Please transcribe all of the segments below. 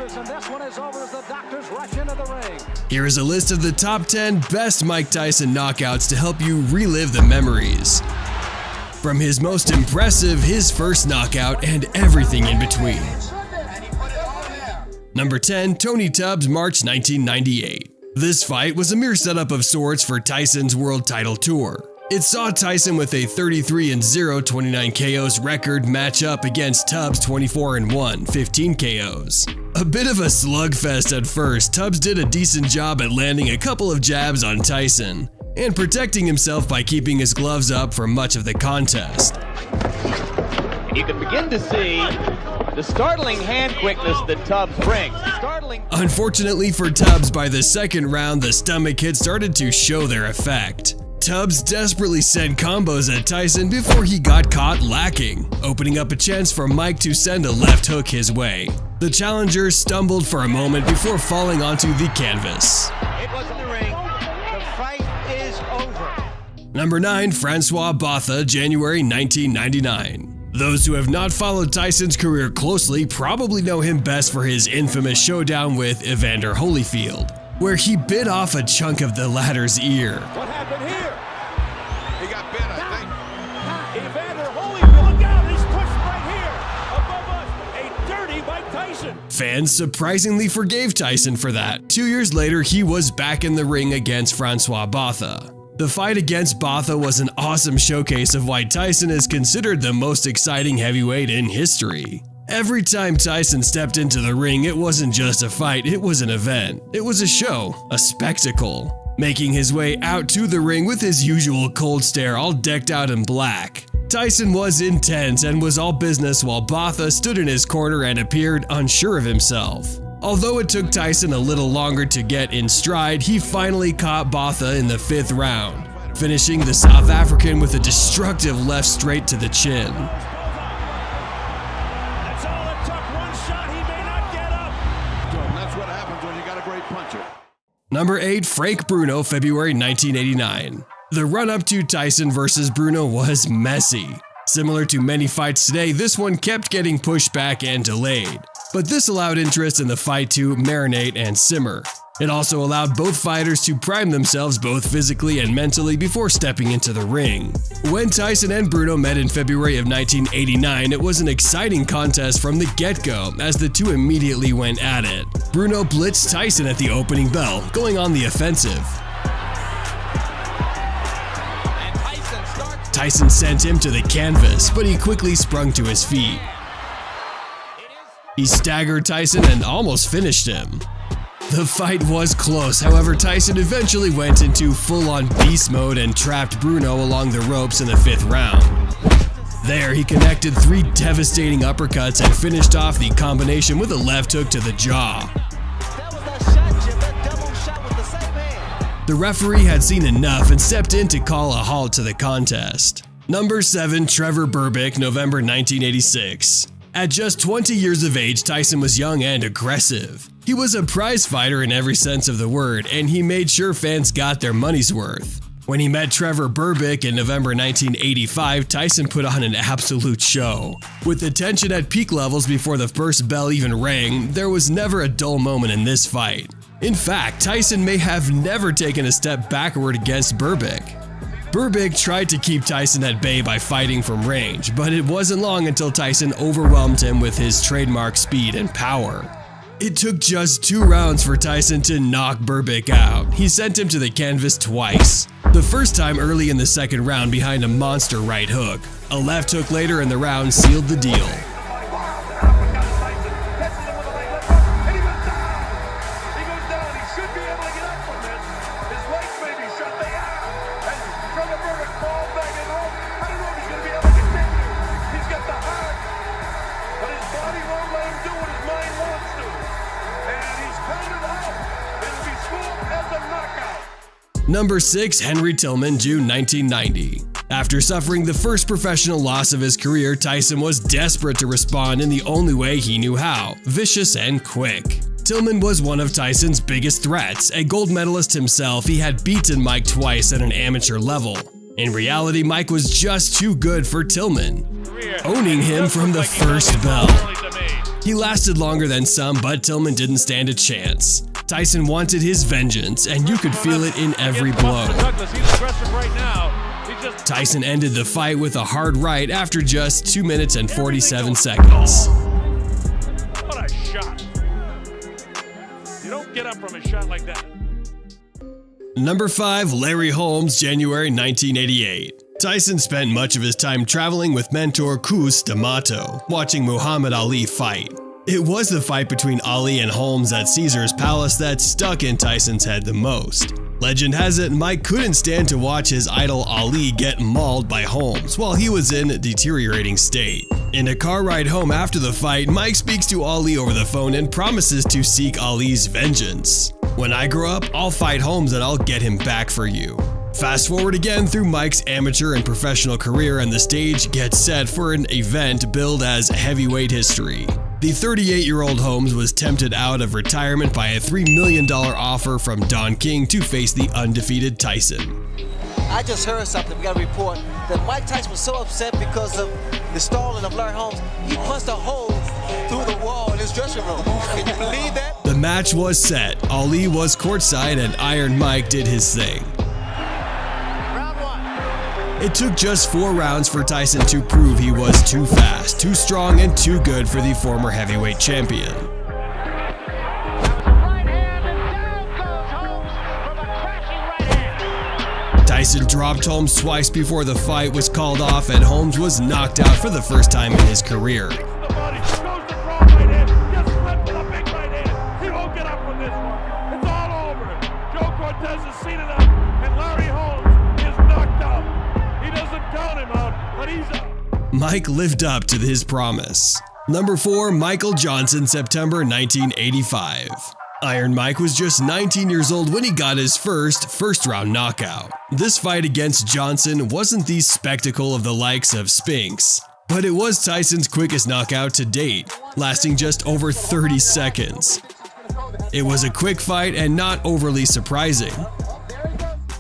And this one is over as the doctors rush into the ring. Here is a list of the top 10 best Mike Tyson knockouts to help you relive the memories. From his most impressive, his first knockout, and everything in between. Number 10, Tony Tubbs, March 1998. This fight was a mere setup of sorts for Tyson's world title tour. It saw Tyson with a 33-0 29 KOs record match up against Tubbs' 24-1 15 KOs. A bit of a slugfest at first, Tubbs did a decent job at landing a couple of jabs on Tyson and protecting himself by keeping his gloves up for much of the contest. You can begin to see the startling hand quickness that Tubbs brings. Unfortunately for Tubbs, by the second round, the stomach hits started to show their effect. Tubbs desperately sent combos at Tyson before he got caught lacking, opening up a chance for Mike to send a left hook his way. The challenger stumbled for a moment before falling onto the canvas. It was in the ring. The fight is over. Number 9, Francois Botha, January 1999. Those who have not followed Tyson's career closely probably know him best for his infamous showdown with Evander Holyfield, where he bit off a chunk of the latter's ear. What happened here? He got bit, I think. Evander Holyfield, look out, he's pushed right here. Above us, a dirty Mike Tyson. Fans surprisingly forgave Tyson for that. 2 years later, he was back in the ring against Francois Botha. The fight against Botha was an awesome showcase of why Tyson is considered the most exciting heavyweight in history. Every time Tyson stepped into the ring, it wasn't just a fight, it was an event. It was a show, a spectacle. Making his way out to the ring with his usual cold stare, all decked out in black, Tyson was intense and was all business while Botha stood in his corner and appeared unsure of himself. Although it took Tyson a little longer to get in stride, he finally caught Botha in the 5th round, finishing the South African with a destructive left straight to the chin. That's all it took, one shot, he may not get up. That's what happens when you got a great puncher. Number 8, Frank Bruno, February 1989. The run-up to Tyson versus Bruno was messy. Similar to many fights today, this one kept getting pushed back and delayed. But this allowed interest in the fight to marinate and simmer. It also allowed both fighters to prime themselves both physically and mentally before stepping into the ring. When Tyson and Bruno met in February of 1989, it was an exciting contest from the get-go as the two immediately went at it. Bruno blitzed Tyson at the opening bell, going on the offensive. Tyson sent him to the canvas, but he quickly sprung to his feet. He staggered Tyson and almost finished him. The fight was close, however Tyson eventually went into full-on beast mode and trapped Bruno along the ropes in the 5th round. There he connected 3 devastating uppercuts and finished off the combination with a left hook to the jaw. The referee had seen enough and stepped in to call a halt to the contest. Number 7, Trevor Berbick, November 1986. At just 20 years of age, Tyson was young and aggressive. He was a prize fighter in every sense of the word, and he made sure fans got their money's worth. When he met Trevor Berbick in November 1985, Tyson put on an absolute show. With the tension at peak levels before the first bell even rang, there was never a dull moment in this fight. In fact, Tyson may have never taken a step backward against Berbick. Berbick tried to keep Tyson at bay by fighting from range, but it wasn't long until Tyson overwhelmed him with his trademark speed and power. It took just 2 rounds for Tyson to knock Berbick out. He sent him to the canvas twice. The first time early in the 2nd round behind a monster right hook. A left hook later in the round sealed the deal. Number 6, Henry Tillman, June 1990. After suffering the first professional loss of his career, Tyson was desperate to respond in the only way he knew how, vicious and quick. Tillman was one of Tyson's biggest threats. A gold medalist himself, he had beaten Mike twice at an amateur level. In reality, Mike was just too good for Tillman, owning him from the first bell. He lasted longer than some, but Tillman didn't stand a chance. Tyson wanted his vengeance, and you could feel it in every blow. Tyson ended the fight with a hard right after just 2 minutes and 47 seconds. What a shot. You don't get up from a shot like that. Number 5, Larry Holmes, January 1988. Tyson spent much of his time traveling with mentor Cus D'Amato, watching Muhammad Ali fight. It was the fight between Ali and Holmes at Caesar's Palace that stuck in Tyson's head the most. Legend has it Mike couldn't stand to watch his idol Ali get mauled by Holmes while he was in a deteriorating state. In a car ride home after the fight, Mike speaks to Ali over the phone and promises to seek Ali's vengeance. "When I grow up, I'll fight Holmes and I'll get him back for you." Fast forward again through Mike's amateur and professional career, and the stage gets set for an event billed as heavyweight history. The 38-year-old Holmes was tempted out of retirement by a $3 million offer from Don King to face the undefeated Tyson. I just heard something, we got a report, that Mike Tyson was so upset because of the stalling of Larry Holmes, he punched a hole through the wall in his dressing room. Can you believe that? The match was set, Ali was courtside, and Iron Mike did his thing. It took just 4 rounds for Tyson to prove he was too fast, too strong, and too good for the former heavyweight champion. Tyson dropped Holmes twice before the fight was called off, and Holmes was knocked out for the first time in his career. Mike lived up to his promise. Number 4, Michael Johnson, September 1985. Iron Mike was just 19 years old when he got his first-round knockout. This fight against Johnson wasn't the spectacle of the likes of Spinks, but it was Tyson's quickest knockout to date, lasting just over 30 seconds. It was a quick fight and not overly surprising.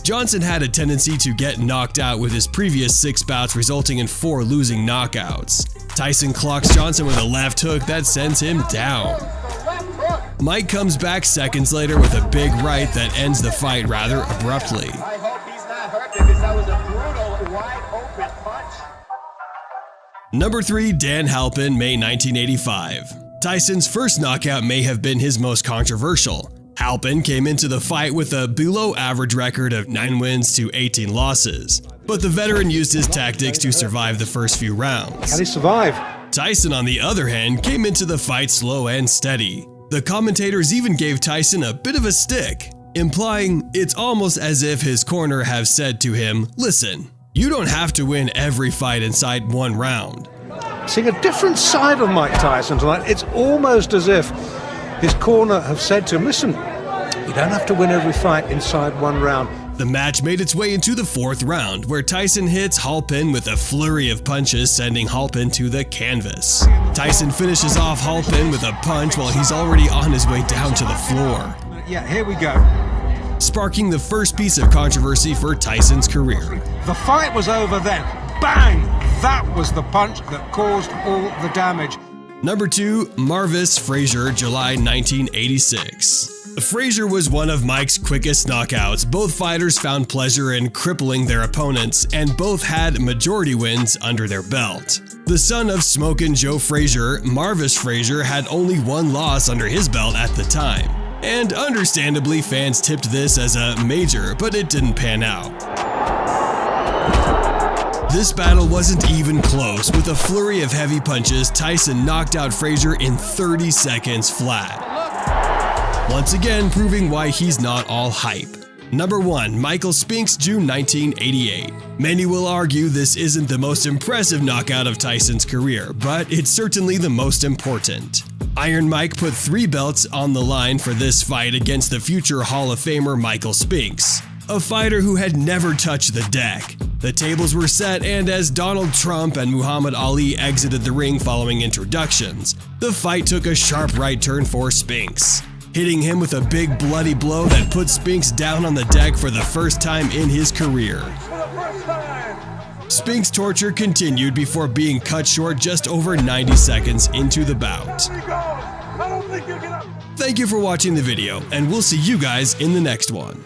Johnson had a tendency to get knocked out with his previous 6 bouts, resulting in 4 losing knockouts. Tyson clocks Johnson with a left hook that sends him down. Mike comes back seconds later with a big right that ends the fight rather abruptly. I hope he's not hurt because that was a brutal, wide-open punch. Number 3, Dan Halpin, May 1985. Tyson's first knockout may have been his most controversial. Halpin came into the fight with a below-average record of 9 wins to 18 losses, but the veteran used his tactics to survive the first few rounds. Can he survive? Tyson, on the other hand, came into the fight slow and steady. The commentators even gave Tyson a bit of a stick, implying it's almost as if his corner have said to him, "Listen, you don't have to win every fight inside 1 round." Seeing a different side of Mike Tyson tonight. It's almost as if his corner have said to him, "Listen, you don't have to win every fight inside 1 round." The match made its way into the 4th round, where Tyson hits Halpin with a flurry of punches, sending Halpin to the canvas. Tyson finishes off Halpin with a punch while he's already on his way down to the floor. Yeah, here we go. Sparking the first piece of controversy for Tyson's career. The fight was over then. Bang! That was the punch that caused all the damage. Number 2, Marvis Frazier, July 1986. Frazier was one of Mike's quickest knockouts. Both fighters found pleasure in crippling their opponents, and both had majority wins under their belt. The son of Smokin' Joe Frazier, Marvis Frazier had only 1 loss under his belt at the time. And understandably, fans tipped this as a major, but it didn't pan out. This battle wasn't even close. With a flurry of heavy punches, Tyson knocked out Frazier in 30 seconds flat. Once again, proving why he's not all hype. Number 1, Michael Spinks, June 1988. Many will argue this isn't the most impressive knockout of Tyson's career, but it's certainly the most important. Iron Mike put 3 belts on the line for this fight against the future Hall of Famer Michael Spinks, a fighter who had never touched the deck. The tables were set, and as Donald Trump and Muhammad Ali exited the ring following introductions, the fight took a sharp right turn for Spinks, hitting him with a big bloody blow that put Spinks down on the deck for the first time in his career. For the first time Spink's torture continued before being cut short just over 90 seconds into the bout. Thank you for watching the video, and we'll see you guys in the next one.